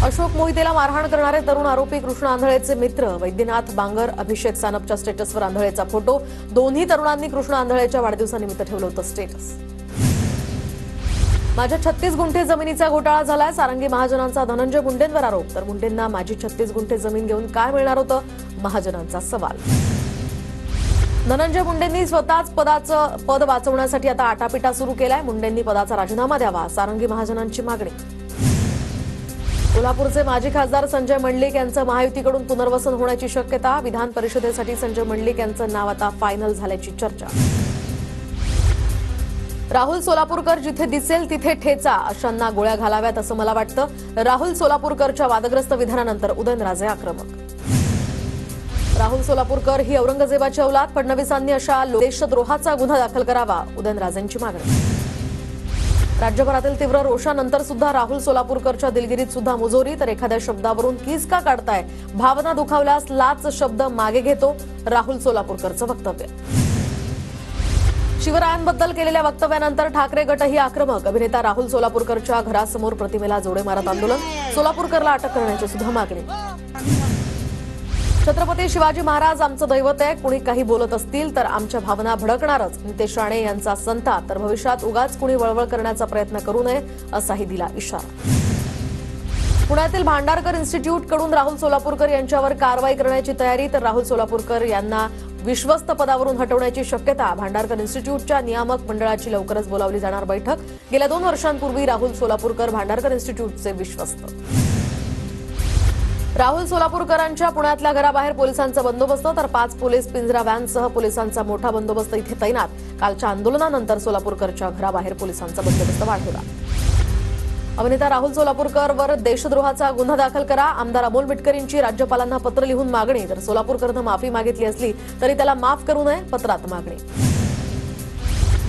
अशोक मोहितेला मारहाण करणारे तरुण आरोपी कृष्ण आंधळेचे मित्र वैद्यनाथ बांगर, अभिषेक सानपच्या स्टेटसवर आंधळेचा फोटो। दोन्ही तरुणांनी कृष्ण आंधळेच्या वाढदिवसानिमित्त ठेवलं होतं स्टेटस। माझ्या 36 गुंठे जमिनीचा घोटाळा झालाय, सारंगी महाजनांचा धनंजय मुंडेंवर आरोप। तर मुंडेंना माझी 36 गुंठे जमीन घेऊन काय मिळणार होतं, महाजनांचा सवाल। धनंजय मुंडेंनी स्वतःच पद वाचवण्यासाठी आता आटापिटा सुरू केलाय। मुंडेंनी पदाचा राजीनामा द्यावा, सारंगी महाजनांची मागणी। कोल्हापूरचे माजी खासदार संजय मंडलिक यांचं महायुतीकडून पुनर्वसन होण्याची शक्यता। विधान परिषदेसाठी संजय मंडलिक यांचं नाव आता फायनल झाल्याची चर्चा। राहुल सोलापूरकर जिथे दिसेल तिथे ठेचा, अशांना गोळ्या घालाव्यात असं मला वाटतं। राहुल सोलापूरकरच्या वादग्रस्त विधानानंतर उदयनराजे आक्रमक। राहुल सोलापूरकर ही औरंगजेबाची औलाद, फडणवीसांनी अशा देशद्रोहाचा गुन्हा दाखल करावा, उदयनराजेंची मागणी। राज्यभरातील तीव्र रोषानंतर सुद्धा राहुल सोलापूरकरच्या दिलगिरीत सुद्धा मुजोरी। तर एखाद्या शब्दावरून कीस का काढताय, भावना दुखावल्यास लाच शब्द मागे घेतो, राहुल सोलापूरकरचं वक्तव्य। शिवरायांबद्दल केलेल्या वक्तव्यानंतर ठाकरे गटही आक्रमक। अभिनेता राहुल सोलापूरकरच्या घरासमोर प्रतिमेला जोडे मारत आंदोलन, सोलापूरकरला अटक करण्याची सुद्धा मागणी। छत्रपती शिवाजी महाराज आमचं दैवत आहे, कुणी काही बोलत असतील तर आमच्या भावना भडकणारच, नितेश राणे यांचा संताप। तर भविष्यात उगाच कुणी वळवळ करण्याचा प्रयत्न करू नये असाही दिला इशारा। पुण्यातील भांडारकर इन्स्टिट्यूटकडून राहुल सोलापूरकर यांच्यावर कारवाई करण्याची तयारी। तर राहुल सोलापूरकर यांना विश्वस्त पदावरून हटवण्याची शक्यता। भांडारकर इन्स्टिट्यूटच्या नियामक मंडळाची लवकरच बोलावली जाणार बैठक। गेल्या 2 वर्षांपूर्वी राहुल सोलापूरकर भांडारकर इन्स्टिट्यूटचे विश्वस्त। राहुल सोलापूरकरांच्या पुण्यातल्या घराबाहेर पोलिसांचा बंदोबस्त। तर 5 पोलीस पिंजरा व्हॅनसह पोलिसांचा मोठा बंदोबस्त इथे तैनात। कालच्या आंदोलनानंतर सोलापूरकरच्या घराबाहेर पोलिसांचा बंदोबस्त वाढवला। अभिनेता राहुल सोलापूरकरवर देशद्रोहाचा गुन्हा दाखल करा, आमदार अमोल मिटकरींची राज्यपालांना पत्र लिहून मागणी। तर सोलापूरकरनं माफी मागितली असली तरी त्याला माफ करू नये, पत्रात मागणी।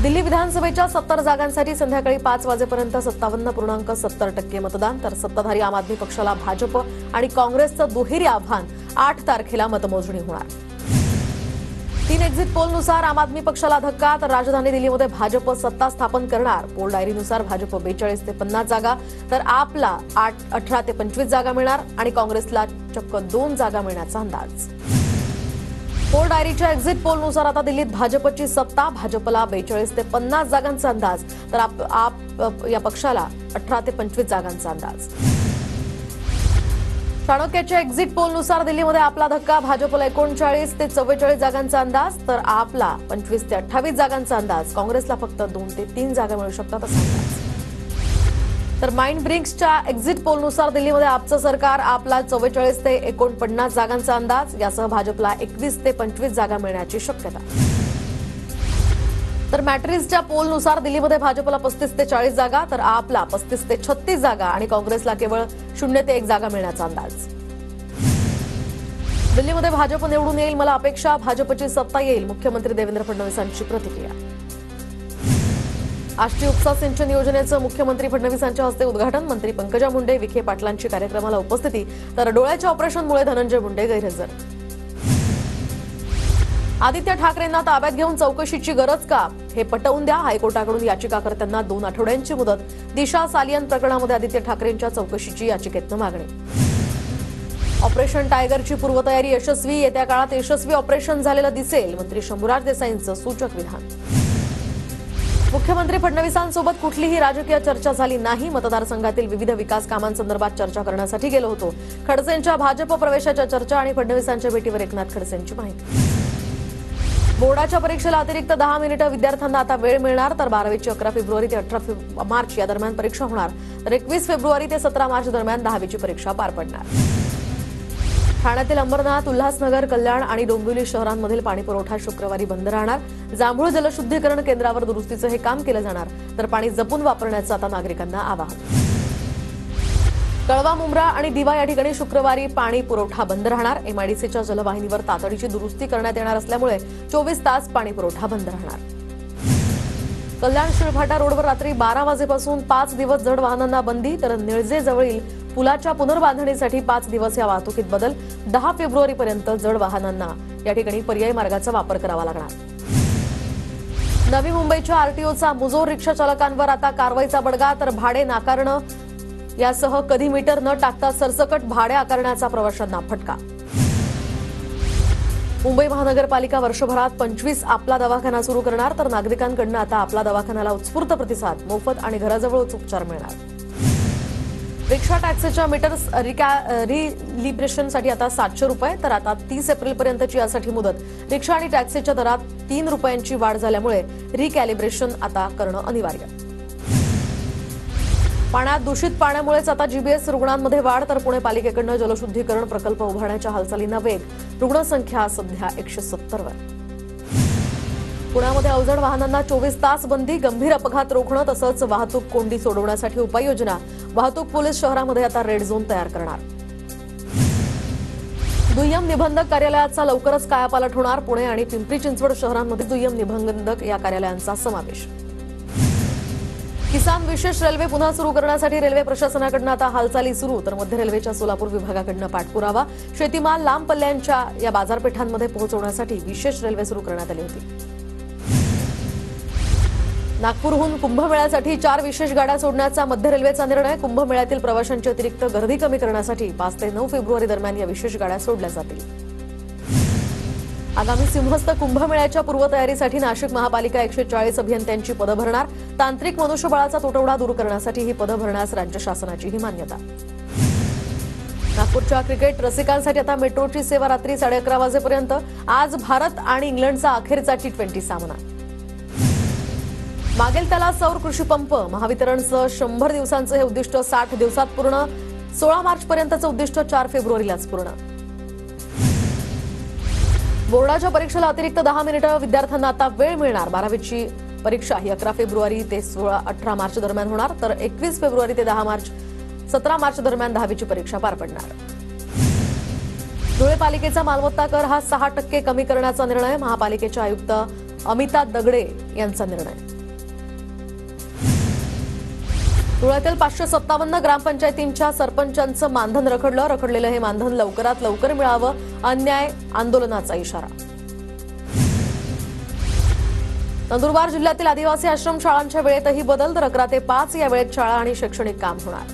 दिल्ली विधानसभेच्या 70 जागांसाठी संध्याकाळी 5 वाजेपर्यंत 57.70% मतदान। तर सत्ताधारी आम आदमी पक्षाला भाजप आणि काँग्रेसचं दुहेरी आव्हान, 8 तारखेला मतमोजणी होणार। 3 एक्झिट पोलनुसार आम आदमी पक्षाला धक्का। तर राजधानी दिल्लीमध्ये भाजप सत्ता स्थापन करणार। पोल डायरीनुसार भाजप 42 ते 50 जागा, तर आपला 18 ते 25 जागा मिळणार आणि काँग्रेसला चक्क 2 जागा मिळण्याचा अंदाज। पोल डायरीच्या एक्झिट पोलनुसार आता दिल्लीत भाजपची सत्ता, भाजपला 42 ते 50 जागांचा अंदाज। तर आप या पक्षाला 18 ते 25 जागांचा अंदाज। चाणक्याच्या एक्झिट पोलनुसार दिल्लीमध्ये आपला धक्का, भाजपला 39 ते 44 जागांचा अंदाज। तर आपला 25 ते 28 जागांचा अंदाज। काँग्रेसला फक्त 2 ते 3 जागा मिळू शकतात असा अंदाज। तर माइंड ब्रिंक्सच्या एक्झिट पोलनुसार दिल्लीमध्ये आपचं सरकार, आपला 44 ते 49 जागांचा अंदाज। यासह भाजपला 21 ते 25 जागा मिळण्याची शक्यता। तर मॅट्रिक्सच्या पोलनुसार दिल्लीमध्ये भाजपला 35 ते 40 जागा, तर आपला 35 ते 36 जागा आणि काँग्रेसला केवळ 0 ते 1 जागा मिळण्याचा अंदाज। दिल्लीमध्ये भाजप निवडून येईल, मला अपेक्षा, भाजपची सत्ता येईल, मुख्यमंत्री देवेंद्र फडणवीसांची प्रतिक्रिया। आष्टी उपसा सिंचन योजनेचं मुख्यमंत्री फडणवीसांच्या हस्ते उद्घाटन। मंत्री पंकजा मुंडे, विखे पाटलांची कार्यक्रमाला उपस्थिती। तर डोळ्याच्या ऑपरेशनमुळे धनंजय मुंडे गैरहजर। आदित्य ठाकरेंना ताब्यात घेऊन चौकशीची गरज का, हे पटवून द्या, हायकोर्टाकडून याचिकाकर्त्यांना 2 आठवड्यांची मुदत। दिशा सालियन प्रकरणामध्ये आदित्य ठाकरेंच्या चौकशीची याचिकेतनं मागणी। ऑपरेशन टायगरची पूर्वतयारी यशस्वी, येत्या काळात यशस्वी ऑपरेशन झालेलं दिसेल, मंत्री शंभूराज देसाईंचं सूचक विधान। मुख्यमंत्री फडणवीसांसोबत कुठलीही राजकीय चर्चा झाली नाही, मतदारसंघातील विविध विकास कामांसंदर्भात चर्चा करण्यासाठी गेलो होतो। खडसेंच्या भाजप प्रवेशाच्या चर्चा आणि फडणवीसांच्या भेटीवर एकनाथ खडसेंची माहिती। बोर्डाच्या परीक्षेला अतिरिक्त 10 मिनिटं विद्यार्थ्यांना आता वेळ मिळणार। तर 12वीची 11 फेब्रुवारी ते 18 मार्च या दरम्यान परीक्षा होणार। तर 21 फेब्रुवारी ते 17 मार्च दरम्यान 10वीची परीक्षा पार पडणार। ठाण्यातील अंबरनाथ, उल्हासनगर, कल्याण आणि डोंबिवली शहरांमधील पाणीपुरवठा शुक्रवारी बंद राहणार। जांभूळ जलशुद्धीकरण केंद्रावर दुरुस्तीचं हे काम केलं जाणार। तर पाणी जपून वापरण्याचं आता नागरिकांना आवाहन। कळवा, मुंब्रा आणि दिवा या ठिकाणी शुक्रवारी पाणी पुरवठा बंद राहणार। एमआयडीसीच्या जलवाहिनीवर तातडीची दुरुस्ती करण्यात येणार असल्यामुळे 24 तास पाणी पुरवठा बंद राहणार। कल्याण शिळफाटा रोडवर रात्री 12 वाजेपासून 5 दिवस जड वाहनांना बंदी। तर निळजे जवळील पुलाच्या पुनर्बांधणीसाठी 5 दिवस या वाहतुकीत बदल। 10 फेब्रुवारीपर्यंत जड वाहनांना या ठिकाणी पर्यायी मार्गाचा वापर करावा लागणार। नवी मुंबईच्या आरटीओचा मुजोर, रिक्षा चालकांवर आता कारवाईचा बडगा। तर भाडे नाकारणं यासह कधी मीटर न टाकता सरसकट भाडे आकारण्याचा प्रवाशांना फटका. मुंबई महानगरपालिका वर्षभरात 25 आपला दवाखाना सुरू करणार, तर नागरिकांकडून आता आपला दवाखान्याला उत्स्फूर्त प्रतिसाद, मोफत आणि घराजवळच उपचार मिळणार. रिक्षा टॅक्सीच्या मीटर्स रिलिब्रेशनसाठी आता 700 रुपये, तर आता 30 एप्रिलपर्यंतची यासाठी मुदत. रिक्षा आणि टॅक्सीच्या दरात 3 रुपयांची वाढ झाल्यामुळे रिकॅलिब्रेशन आता करणं अनिवार्य. पाण्यात दूषित पाण्यामुळेच आता जीबीएस रुग्णांमध्ये वाढ, तर पुणे पालिकेकडून जलशुद्धीकरण प्रकल्प उभारण्याच्या हालचालींना वेग. रुग्णसंख्या सध्या 170 वर. पुण्यामध्ये अवजड वाहनांना 24 तास बंदी, गंभीर अपघात रोखणं तसंच वाहतूक कोंडी सोडवण्यासाठी उपाययोजना. वाहतूक पोलीस शहरामध्ये आता रेड झोन तयार करणार. दुय्यम निबंधक कार्यालयाचा लवकरच कायापालट होणार. पुणे आणि पिंपरी चिंचवड शहरांमध्ये दुय्यम निबंधक या कार्यालयांचा समावेश. किसान विशेष रेल्वे पुन्हा सुरू करण्यासाठी रेल्वे प्रशासनाकडून आता हालचाली सुरू, तर मध्य रेल्वेच्या सोलापूर विभागाकडून पाठपुरावा. शेतीमाल लांब पल्ल्यांच्या या बाजारपेठांमध्ये पोहोचवण्यासाठी विशेष रेल्वे सुरू करण्यात आली होती. नागपूरहून कुंभमेळ्यासाठी 4 विशेष गाड्या सोडण्याचा मध्य रेल्वेचा निर्णय. कुंभमेळ्यातील प्रवाशांची अतिरिक्त गर्दी कमी करण्यासाठी 5 ते 9 फेब्रुवारी दरम्यान या विशेष गाड्या सोडल्या जातील. आगामी सिंहस्थ कुंभमेळ्याच्या पूर्वतयारीसाठी नाशिक महापालिका 140 अभियंत्यांची पदं भरणार. तांत्रिक मनुष्यबळाचा तुटवडा दूर करण्यासाठी ही पदं भरण्यास राज्य शासनाची ही मान्यता. नागपूरच्या क्रिकेट रसिकांसाठी आता मेट्रोची सेवा रात्री 11:30 वाजेपर्यंत. आज भारत आणि इंग्लंडचा अखेरचा T20 सामना. मागेल त्याला सौर कृषी पंप. महावितरणचं 100 दिवसांचं हे उद्दिष्ट 60 दिवसात पूर्ण. 16 मार्चपर्यंतचं उद्दिष्ट 4 फेब्रुवारीलाच पूर्ण. बोर्डाच्या परीक्षेला अतिरिक्त 10 मिनिटं. विद्यार्थ्यांना आता वेळ मिळणार. 12वीची परीक्षा ही 11 फेब्रुवारी ते 18 मार्च दरम्यान होणार, तर 21 फेब्रुवारी ते 17 मार्च दरम्यान 10वीची परीक्षा पार पडणार. धुळे पालिकेचा मालमत्ता कर हा 6% कमी करण्याचा निर्णय. महापालिकेचे आयुक्त अमिता दगडे यांचा निर्णय. धुळ्यातील 557 ग्रामपंचायतींच्या सरपंचांचं मानधन रखडलेलं हे मानधन लवकरात लवकर मिळावं. अन्याय आंदोलनाचा इशारा. नंदुरबार जिल्ह्यातील आदिवासी आश्रमशाळांच्या वेळेतही बदल, तर 11 ते 5 या वेळेत शाळा आणि शैक्षणिक काम होणार.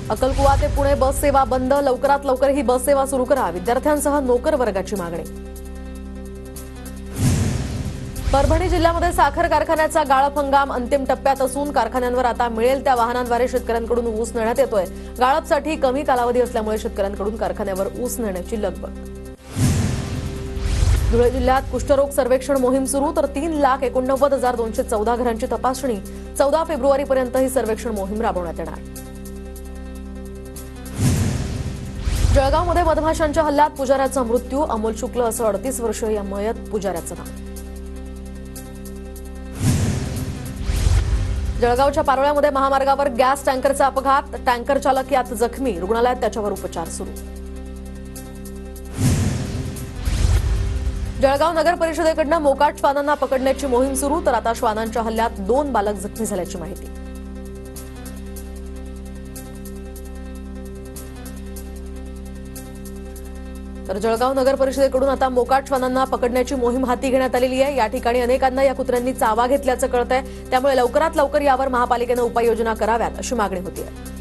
अक्कलकुवा ते पुणे बस सेवा बंद. लवकरात लवकर ही बस सेवा सुरू करा. विद्यार्थ्यांसह नोकर वर्गाची मागणी. परभणी जिल्ह्यामध्ये साखर कारखान्याचा गाळप हंगाम अंतिम टप्प्यात असून कारखान्यांवर आता मिळेल त्या वाहनांद्वारे शेतकऱ्यांकडून ऊस नेण्यात येतोय. गाळपसाठी कमी कालावधी असल्यामुळे शेतकऱ्यांकडून कारखान्यावर ऊस नेण्याची लगबग. धुळे जिल्ह्यात कुष्ठरोग सर्वेक्षण मोहीम सुरू, तर 3,89,214 घरांची तपासणी. 14 फेब्रुवारीपर्यंत ही सर्वेक्षण मोहीम राबवण्यात येणार. जळगावमध्ये मधमाशांच्या हल्ल्यात पुजाऱ्याचा मृत्यू. अमोल शुक्ल असं 38 वर्षीय या मयत पुजाऱ्याचं नाव. जळगावच्या पारोळ्यामध्ये महामार्गावर गॅस टँकरचा अपघात. टँकर चालक यात जखमी. रुग्णालयात त्याच्यावर उपचार सुरू. जळगाव नगर परिषदेकडून मोकाट श्वानांना पकडण्याची मोहीम सुरू, तर आता श्वानांच्या हल्ल्यात 2 बालक जखमी झाल्याची माहिती. तर जळगाव नगर परिषदेकडून आता मोकाट श्वानांना पकडण्याची मोहीम हाती घेण्यात आलेली आहे. या ठिकाणी अनेकांना या कुत्र्यांनी चावा घेतल्याचं कळतंय. त्यामुळे लवकरात लवकर यावर महापालिकेनं उपाययोजना कराव्यात अशी मागणी होती आहे.